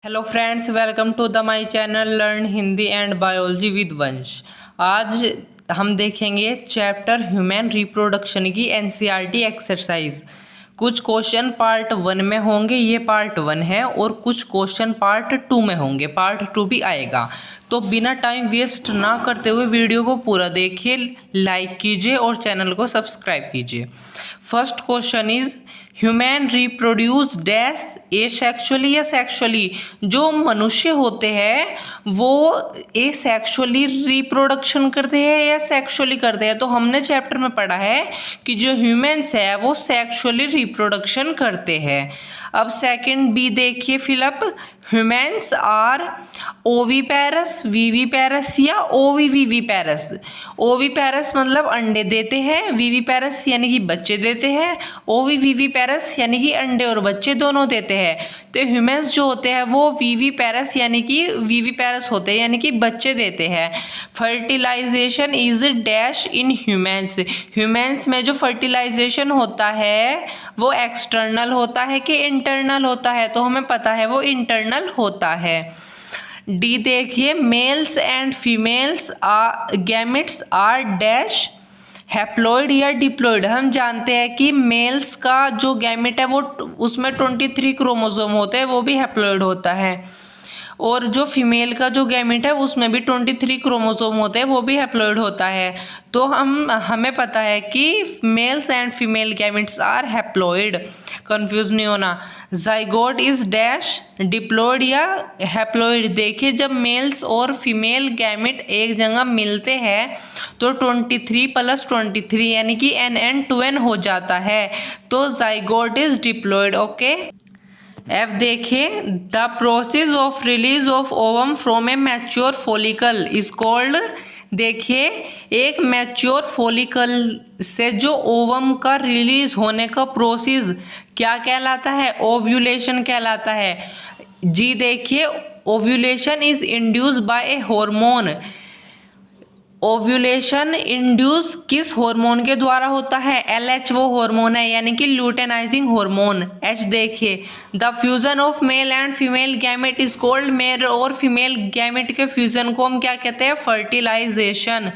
Hello friends, welcome to the my channel learn Hindi and biology with Vansh. आज हम देखेंगे chapter human reproduction की NCERT exercise. कुछ question part 1 में होंगे, ये पार्ट 1 है, और कुछ क्वेश्चन पार्ट 2 में होंगे, पार्ट 2 भी आएगा। तो बिना टाइम वेस्ट ना करते हुए वीडियो को पूरा देखिए, लाइक कीजिए और चैनल को सब्सक्राइब कीजिए। First question is human reproduce dash asexually या सेक्सुअली। जो मनुष्य होते हैं वो एसेक्सुअली रिप्रोडक्शन करते हैं या सेक्सुअली करते हैं। तो हमने चैप्टर में पढ़ा है कि जो ह्यूमन्स है वो सेक्सुअली रिप्रोडक्शन करते हैं। अब सेकंड बी देखिए fill up, humans are oviparous, viviparous या ओवीवीवीपेरस। ओवीपेरस मतलब अंडे देते हैं, वीवीपेरस यानी कि बच्चे देते हैं, ओवीवीवीपेरस यानी कि अंडे और बच्चे दोनों देते हैं। तो ह्यूमन्स जो होते हैं वो वीवीपेरस यानी कि वीवीपेरस होते हैं, यानी कि बच्चे देते हैं। Fertilisation is dash in humans. Humans में जो फर्टिलाइजेशन होता है वो एक्सटर्नल होता है कि इंटरनल होता है, तो हमें पता है वो इंटरनल होता है। डी देखिए, males and females gametes are dash haploid या डिप्लॉइड। हम जानते हैं कि मेल्स का जो गैमेट है वो उसमें 23 क्रोमोसोम होते हैं, वो भी हैप्लॉइड होता है, और जो फीमेल का जो गैमेट है उसमें भी 23 क्रोमोसोम होते हैं, वो भी हैप्लॉइड होता है। तो हमें पता है कि males and female gametes are haploid, confuse नहीं होना। जाइगोट इज डैश डिप्लॉइड या हैप्लॉइड। देखिए, जब मेल्स और फीमेल गैमेट एक जगह मिलते हैं तो 23 + 23 यानी कि NN2N हो जाता है, तो zygote is diploid. Okay. F देखिए, the process of release of ovum from a mature follicle is called. देखिए, एक मैच्योर फॉलिकल से जो ओवम का रिलीज होने का प्रोसेस क्या कहलाता है? ओव्यूलेशन कहलाता है। जी देखिए, ovulation is induced by A hormone. Ovulation induce किस हार्मोन के द्वारा होता है? LH वो हार्मोन है, यानी कि ल्यूटेनाइजिंग हार्मोन। H देखिए, the fusion of male and female gamete is called. Male और फीमेल गैमेट के फ्यूजन को हम क्या कहते हैं? Fertilisation.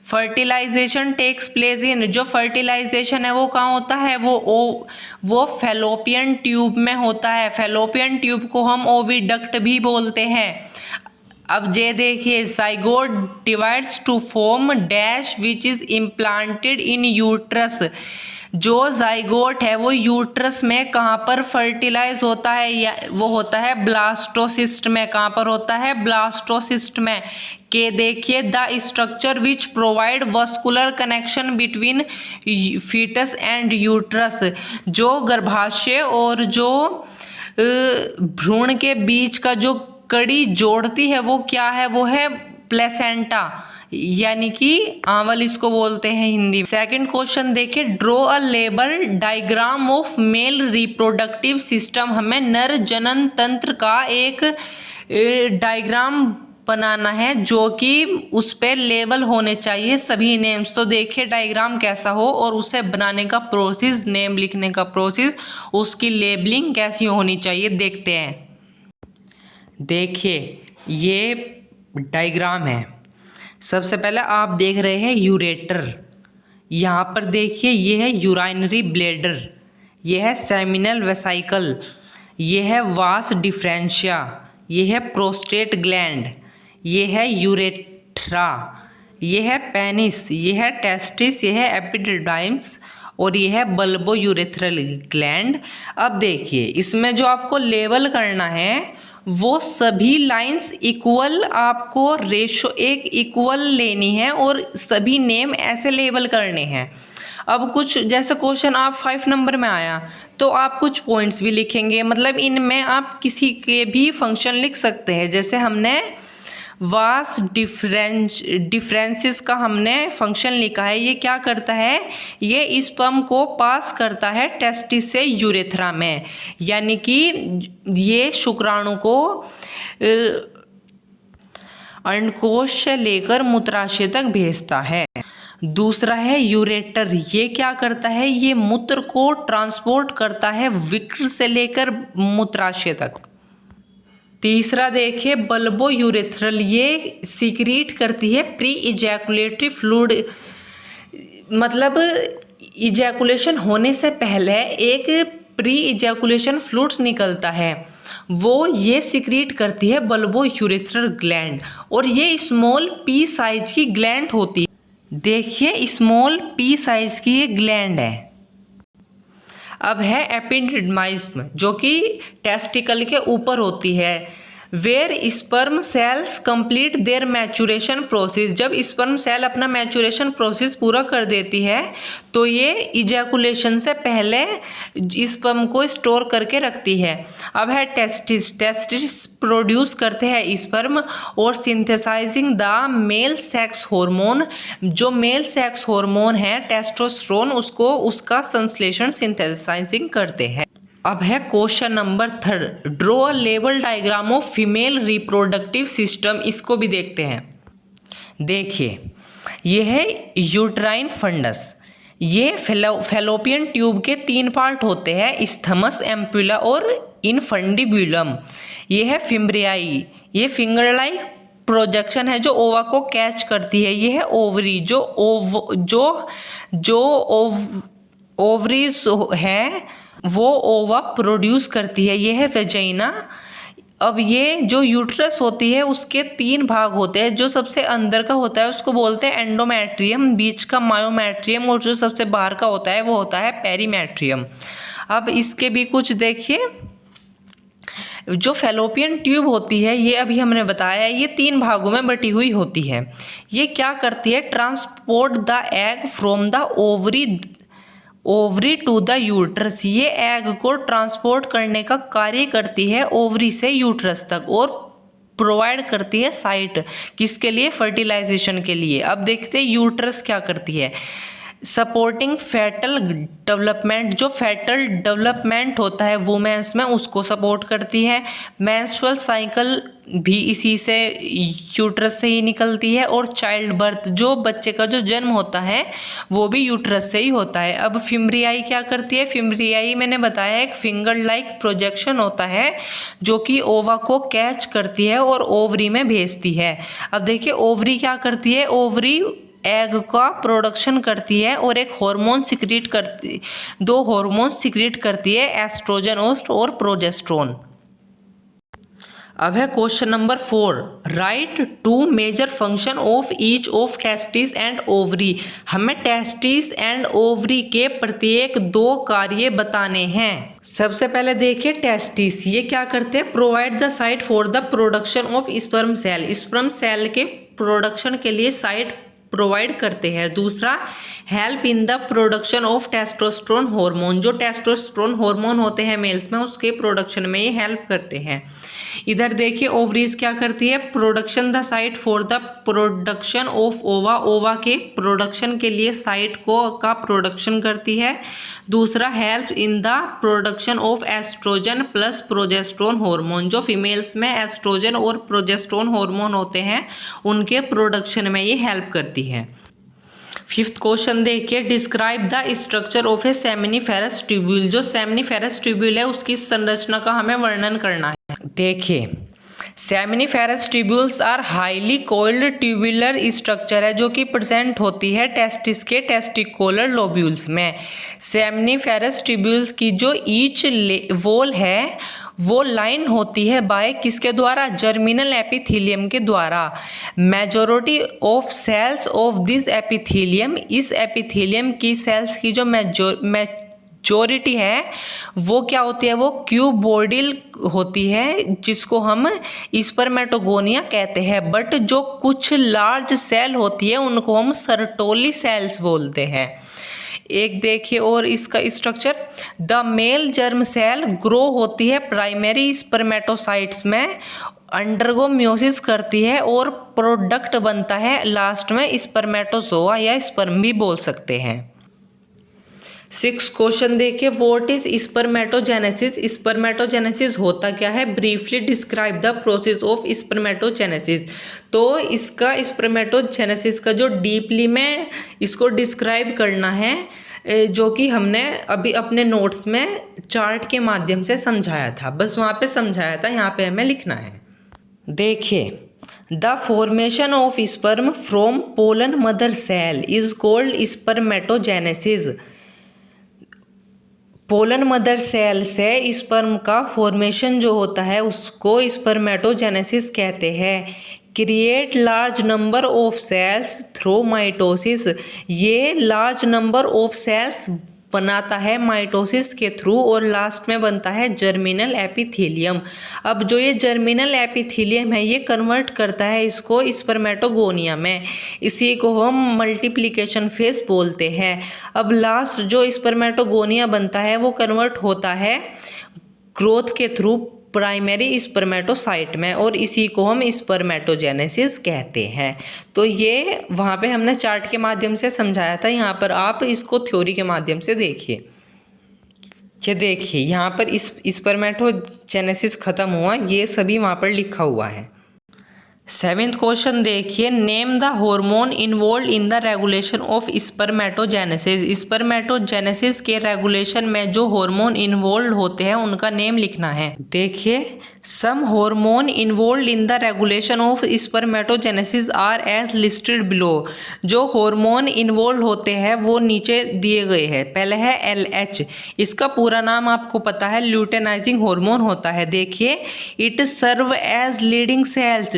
Fertilisation takes place in, जो फर्टिलाइजेशन है वो कहाँ होता है? वो फैलोपियन ट्यूब में होता है। फैलोपियन ट्यूब को हम ओविडक्ट भी बोलते हैं। अब जे देखिए, zygote divides to form dash which is implanted in uterus. जो जाइगोट है वो यूट्रस में कहाँ पर फर्टिलाइज होता है? या वो होता है ब्लास्टोसिस्ट में। कहाँ पर होता है? ब्लास्टोसिस्ट में। के देखिए, the structure which provide vascular connection between foetus and uterus. जो गर्भाशय और जो भ्रूण के बीच का जो कड़ी जोड़ती है वो क्या है? वो है प्लेसेंटा, यानी कि आंवल इसको बोलते हैं हिंदी। सेकंड क्वेश्चन देखिए, draw a label diagram of male reproductive system. हमें नर जनन तंत्र का एक डायग्राम बनाना है जो कि उस पर लेबल होने चाहिए सभी नेम्स। तो देखिए डायग्राम कैसा हो और उसे बनाने का प्रोसेस, नेम लिखने का प्रोसेस, उसकी लेबलिंग कैसी होनी चाहिए, देखते हैं। देखिए, ये डायग्राम है। सबसे पहले आप देख रहे हैं यूरेटर। यहाँ पर देखिए, ये है यूराइनरी ब्लैडर, ये है सेमिनल वेसाइकल, ये है वास डिफरेंशिया, ये है प्रोस्टेट ग्लैंड, ये है यूरेथ्रा, ये है पेनिस, ये है टेस्टिस, ये है एपिडिडाइम्स, और ये है बल्बो यूरेथ्रल ग्लैंड। अब देखिए, इसमें जो आपको लेबल करना है वो सभी लाइंस इक्वल, आपको रेशो एक इक्वल लेनी है और सभी नेम ऐसे लेबल करने हैं। अब कुछ जैसे क्वेश्चन आप 5 नंबर में आया तो आप कुछ पॉइंट्स भी लिखेंगे, मतलब इनमें आप किसी के भी फंक्शन लिख सकते हैं। जैसे हमने वास डिफरेंसेस का हमने फंक्शन लिखा है, ये क्या करता है? ये स्पर्म को पास करता है टेस्टिस से यूरेथ्रा में, यानी कि ये शुक्राणु को अंडकोश से लेकर मूत्राशय तक भेजता है। दूसरा है यूरेटर, ये क्या करता है? ये मूत्र को ट्रांसपोर्ट करता है विक्र से लेकर मूत्राशय तक। तीसरा देखिए बल्बोयूरेथ्रल, ये सीक्रेट करती है प्री इजैकुलेटरी फ्लूइड, मतलब इजैकुलेशन होने से पहले एक प्री इजैकुलेशन फ्लूइड निकलता है, वो ये सीक्रेट करती है बल्बोयूरेथ्रल ग्लैंड, और ये स्मॉल पी साइज की ग्लैंड होती है। देखिए स्मॉल पी साइज की ये ग्लैंड है। अब है एपिडिडमाइज्म, जो कि टेस्टिकल के ऊपर होती है। Where sperm cells complete their maturation process, जब स्पर्म सेल अपना मैचुरेशन प्रोसेस पूरा कर देती है तो ये इजैकुलेशन से पहले स्पर्म को स्टोर करके रखती है। अब है टेस्टिस, टेस्टिस प्रोड्यूस करते हैं स्पर्म और synthesising the male sex hormone, जो मेल सेक्स हार्मोन है टेस्टोस्टेरोन, उसको उसका संश्लेषण सिंथेसाइजिंग करते हैं। अब है question number 3, draw a level diagram of female reproductive system, इसको भी देखते हैं। देखिए ये है यूट्राइन फंडस, ये फैलोपियन ट्यूब के 3 पार्ट होते हैं, स्थमस, एम्पुला और इनफंडिब्यूलम। ये है फिम्ब्रियाई, ये फिंगर लाइक प्रोजेक्शन है जो ओवा को कैच करती है। ये है ओवरी, जो ओवरीज है वो ओवा प्रोड्यूस करती है। ये है वेजाइना। अब ये जो यूट्रस होती है उसके 3 भाग होते हैं, जो सबसे अंदर का होता है उसको बोलते हैं एंडोमेट्रियम, बीच का मायोमेट्रियम, और जो सबसे बाहर का होता है वो होता है पेरीमेट्रियम। अब इसके भी कुछ देखिए, जो फैलोपियन ट्यूब होती है ये अभी हमने बताया है, ये 3 भागों में बटी हुई होती है। ये क्या करती है, transport the egg from the ovary to the uterus, ये एग को ट्रांसपोर्ट करने का कार्य करती है ओवरी से यूट्रस तक, और प्रोवाइड करती है साइट किसके लिए, फर्टिलाइजेशन के लिए। अब देखते हैं यूट्रस क्या करती है, सपोर्टिंग फेटल डेवलपमेंट, जो फेटल डेवलपमेंट होता है वुमेन्स में उसको सपोर्ट करती है। मेंस्ट्रुअल साइकिल भी इसी से यूट्रस से ही निकलती है, और चाइल्ड बर्थ, जो बच्चे का जो जन्म होता है वो भी यूट्रस से ही होता है। अब फिम्ब्रियाई क्या करती है, फिम्ब्रियाई मैंने बताया एक फिंगर लाइक प्रोजेक्शन होता है जो कि ओवा को कैच करती है और ओवरी में भेजती है। अब देखिए ओवरी क्या करती है, ओवरी एग का प्रोडक्शन करती है और एक हार्मोन सिक्रीट करती, 2 हार्मोन सिक्रीट करती है, एस्ट्रोजन और प्रोजेस्टेरोन। अब है question number 4, write 2 major function of each of testis and ovary. हमें टेस्टिस एंड ओवरी के प्रत्येक 2 कार्य बताने हैं। सबसे पहले देखिए टेस्टिस, ये क्या करते हैं, provide the site for the production of sperm cell, sperm cell के प्रोडक्शन के लिए साइट प्रोवाइड करते हैं। दूसरा, help in the production of testosterone hormone, जो टेस्टोस्टेरोन हार्मोन होते हैं मेल्स में उसके प्रोडक्शन में ये हेल्प करते हैं। इधर देखिए ओवरीज क्या करती है, production the site for the production of ओवा, ओवा के प्रोडक्शन के लिए साइट का प्रोडक्शन करती है। दूसरा, help in the production of oestrogen plus progesterone hormone, जो फीमेल्स में एस्ट्रोजन और प्रोजेस्टेरोन हार्मोन होते हैं उनके प्रोडक्शन में ये हेल्प करती है। 5th क्वेश्चन देखिए, describe the structure of a seminiferous tubule, जो सेमिनिफेरस ट्यूब्यूल है उसकी संरचना का हमें वर्णन करना है। देखिए seminiferous tubules are highly coiled tubular structure है जो कि प्रेजेंट होती है टेस्टिस के टेस्टिकुलर लोब्यूल्स में। सेमिनिफेरस ट्यूब्यूल्स की जो ईच वॉल है वो लाइन होती है बाय किसके द्वारा, जर्मिनल एपिथेलियम के द्वारा। Majority of cells of this epithelium, इस एपिथेलियम की सेल्स की जो मेजॉरिटी है वो क्या होती है, वो क्यूबोइडल होती है जिसको हम स्पर्मेटोगोनिया कहते हैं। बट जो कुछ लार्ज सेल होती है उनको हम सर्टोली सेल्स बोलते हैं। एक देखिए और इसका structure, the male germ cell grow होती है प्राइमरी स्पर्मेटोसाइट्स में, अंडरगो म्योसिस करती है और प्रोडक्ट बनता है लास्ट में स्पर्मेटोजोआ या स्पर्म भी बोल सकते हैं। 6 क्वेश्चन देखिए, व्हाट इज स्पर्मेटोजेनेसिस, स्पर्मेटोजेनेसिस होता क्या है, briefly describe the process of spermatogenesis. तो इसका स्पर्मेटोजेनेसिस का जो डीपली में इसको डिस्क्राइब करना है, जो कि हमने अभी अपने नोट्स में चार्ट के माध्यम से समझाया था, बस वहाँ पे समझाया था, यहाँ पे हमें लिखना है। देखिए, the formation of sperm from pollen mother cell is called spermatogenesis. Pollen mother cell से स्पर्म का फॉर्मेशन जो होता है उसको स्पर्मेटोजेनेसिस कहते हैं। Create large number of cells through mitosis, ये लार्ज नंबर ऑफ सेल्स बनाता है माइटोसिस के थ्रू और लास्ट में बनता है जर्मिनल एपिथेलियम। अब जो ये जर्मिनल एपिथेलियम है ये कन्वर्ट करता है इसको स्पर्मेटोगोनिया में, इसी को हम मल्टीप्लिकेशन फेस बोलते हैं। अब लास्ट जो स्पर्मेटोगोनिया बनता है वो कन्वर्ट होता है ग्रोथ के थ्रू प्राइमरी स्पर्मेटोसाइट में और इसी को हम स्पर्मेटोजेनेसिस कहते हैं। तो ये वहाँ पे हमने चार्ट के माध्यम से समझाया था, यहाँ पर आप इसको थ्योरी के माध्यम से देखिए। ये देखिए यहाँ पर स्पर्मेटोजेनेसिस खत्म हुआ, ये सभी वहाँ पर लिखा हुआ है। 7th क्वेश्चन देखिए, name the hormone involve in the regulation of spermatogenesis. Spermatogenesis के रेगुलेशन में जो हार्मोन इन्वॉल्व होते हैं उनका नेम लिखना है। देखिए, some hormone involve in the regulation of spermatogenesis are as listed below. जो हार्मोन इन्वॉल्व होते हैं वो नीचे दिए गए हैं। पहले है LH, इसका पूरा नाम आपको पता है ल्यूटेनाइजिंग हार्मोन होता है। देखिए, it serve as leading cells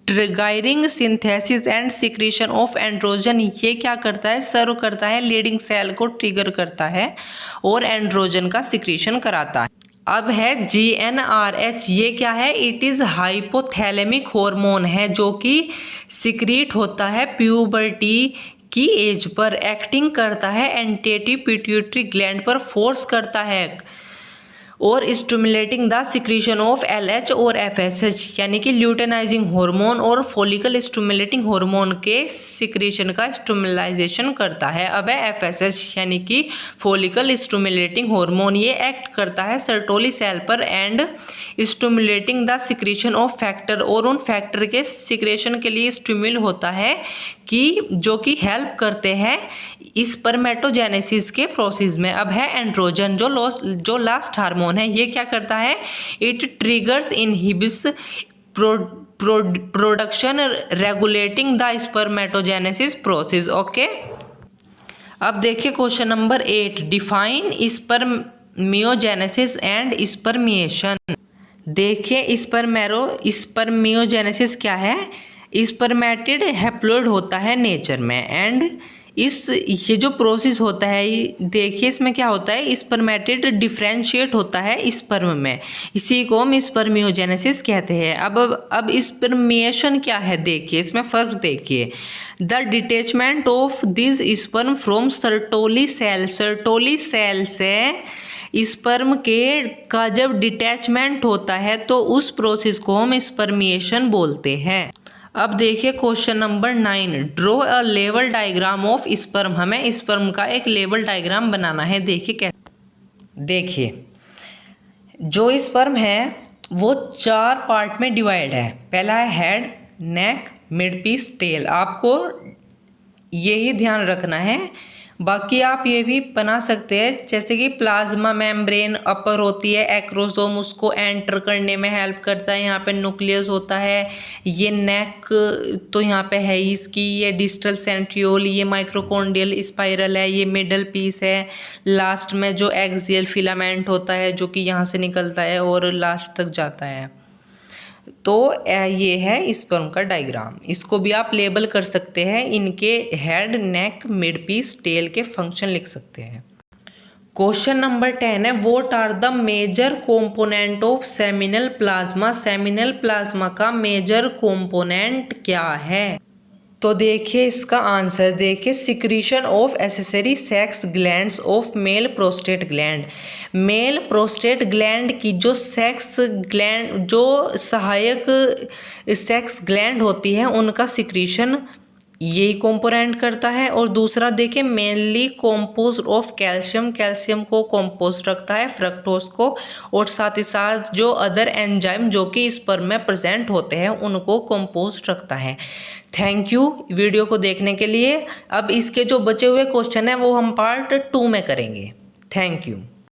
triggering synthesis and secretion of androgen. ये क्या करता है, सर्व करता है, लीडिंग सेल को ट्रिगर करता है और एंड्रोजन का सिक्रीशन कराता है। अब है GnRH, ये क्या है, इट इज़ हाइपोथैलेमिक हार्मोन है जो कि सिक्रीट होता है प्यूबर्टी की एज पर, एक्टिंग करता है एंटी पिट्यूटरी ग्लैंड पर, फोर्स करता है और stimulating the secretion of LH और FSH, यानी कि ल्यूटेनाइजिंग हार्मोन और फॉलिकल स्टिमुलेटिंग हार्मोन के सिक्रीशन का स्टिमुलाइजेशन करता है। अब है FSH यानी कि फॉलिकल स्टिमुलेटिंग हार्मोन, ये एक्ट करता है सर्टोली सेल पर and stimulating the secretion of factor, और उन फैक्टर के सिक्रेशन के लिए स्टिम्युल होता है कि जो कि हेल्प करते हैं स्पर्मेटोजेनेसिस के प्रोसेस में। अब है एंड्रोजन, जो लास्ट हार्मोन है, ये क्या करता है, it triggers inhibits production regulating the spermatogenesis process. Okay, अब देखिए question number 8, define spermiogenesis and spermiation. देखिए स्पर्मियोजेनेसिस क्या है, स्पर्मेटिड हैप्लोइड होता है नेचर में एंड ये जो प्रोसेस होता है, देखिए इसमें क्या होता है, स्पर्मेटिड डिफ्रेंशिएट होता है स्पर्म में, इसी को हम स्पर्मियोजेनेसिस कहते हैं। अब स्पर्मिएशन क्या है, देखिए इसमें फर्क देखिए, the detachment of this sperm from Sertoli cell. Sertoli cell से स्पर्म का जब डिटैचमेंट होता है तो उस प्रोसेस को हम स्पर्मिएशन बोलते हैं। अब देखिए question number 9, draw a level diagram of sperm. हमें स्पर्म का एक लेवल डायग्राम बनाना है। देखिए कैसे, देखिए जो स्पर्म है वो 4 पार्ट में डिवाइड है। पहला है head, neck, mid piece, tell. आपको यही ध्यान रखना है, बाकी आप ये भी बना सकते हैं, जैसे कि प्लाज्मा मेम्ब्रेन अपर होती है, एक्रोसोम उसको एंटर करने में हेल्प करता है, यहाँ पे न्यूक्लियस होता है, ये नेक तो यहाँ पे है इसकी, ये डिस्टल सेंट्रियोल, ये माइक्रोकोन्डियल स्पाइरल है, ये मिडल पीस है, लास्ट में जो एक्सियल फिलामेंट होता है जो कि यहाँ से निकलता है और लास्ट तक जाता है। तो ये है स्पर्म का डायग्राम, इसको भी आप लेबल कर सकते हैं, इनके head, neck, mid piece, tail के फंक्शन लिख सकते हैं। क्वेश्चन नंबर 10 है, what are the major component of seminal plasma. Seminal plasma का मेजर कंपोनेंट क्या है, तो देखिए इसका आंसर, देखिए secretion of accessory sex glands of male prostate gland. Male prostate gland की जो सेक्स ग्लैंड, जो सहायक सेक्स ग्लैंड होती है, उनका सिक्रीशन यही कंपोनेंट करता है। और दूसरा देखिए mainly composed of calcium, calcium को कंपोज्ड रखता है, फ्रक्टोज को, और साथ ही साथ जो अदर एंजाइम जो कि स्पर्म में प्रेजेंट होते हैं उनको कंपोज्ड रखता है। थैंक यू वीडियो को देखने के लिए। अब इसके जो बचे हुए क्वेश्चन है वो हम पार्ट 2 में करेंगे। Thank you.